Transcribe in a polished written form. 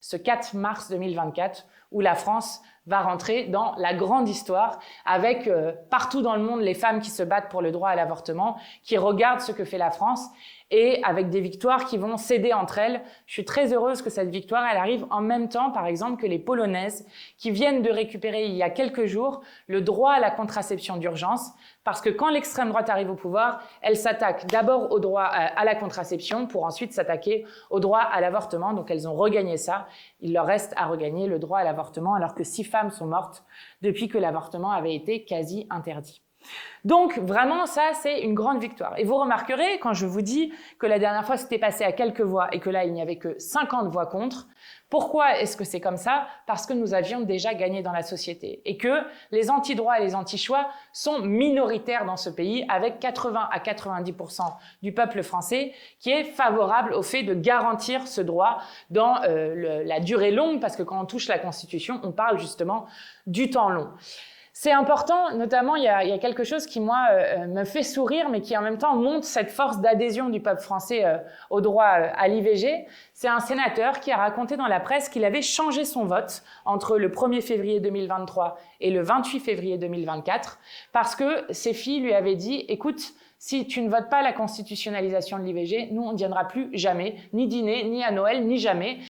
ce 4 mars 2024 où la France va rentrer dans la grande histoire avec partout dans le monde les femmes qui se battent pour le droit à l'avortement, qui regardent ce que fait la France et avec des victoires qui vont céder entre elles. Je suis très heureuse que cette victoire, elle arrive en même temps, par exemple, que les Polonaises qui viennent de récupérer il y a quelques jours le droit à la contraception d'urgence parce que quand l'extrême droite arrive au pouvoir, elle s'attaque d'abord au droit à la contraception pour ensuite s'attaquer au droit à l'avortement. Donc elles ont regagné ça. Il leur reste à regagner le droit à l'avortement alors que 6 femmes sont mortes depuis que l'avortement avait été quasi interdit. Donc vraiment ça c'est une grande victoire. Et vous remarquerez quand je vous dis que la dernière fois c'était passé à quelques voix et que là il n'y avait que 50 voix contre. Pourquoi est-ce que c'est comme ça? Parce que nous avions déjà gagné dans la société et que les anti-droits et les anti-choix sont minoritaires dans ce pays avec 80 à 90% du peuple français qui est favorable au fait de garantir ce droit dans la durée longue parce que quand on touche la Constitution, on parle justement du temps long. C'est important, notamment il y a quelque chose qui moi me fait sourire mais qui en même temps montre cette force d'adhésion du peuple français au droit à l'IVG. C'est un sénateur qui a raconté dans la presse qu'il avait changé son vote entre le 1er février 2023 et le 28 février 2024 parce que ses filles lui avaient dit « Écoute, si tu ne votes pas la constitutionnalisation de l'IVG, nous on ne viendra plus jamais, ni dîner, ni à Noël, ni jamais. »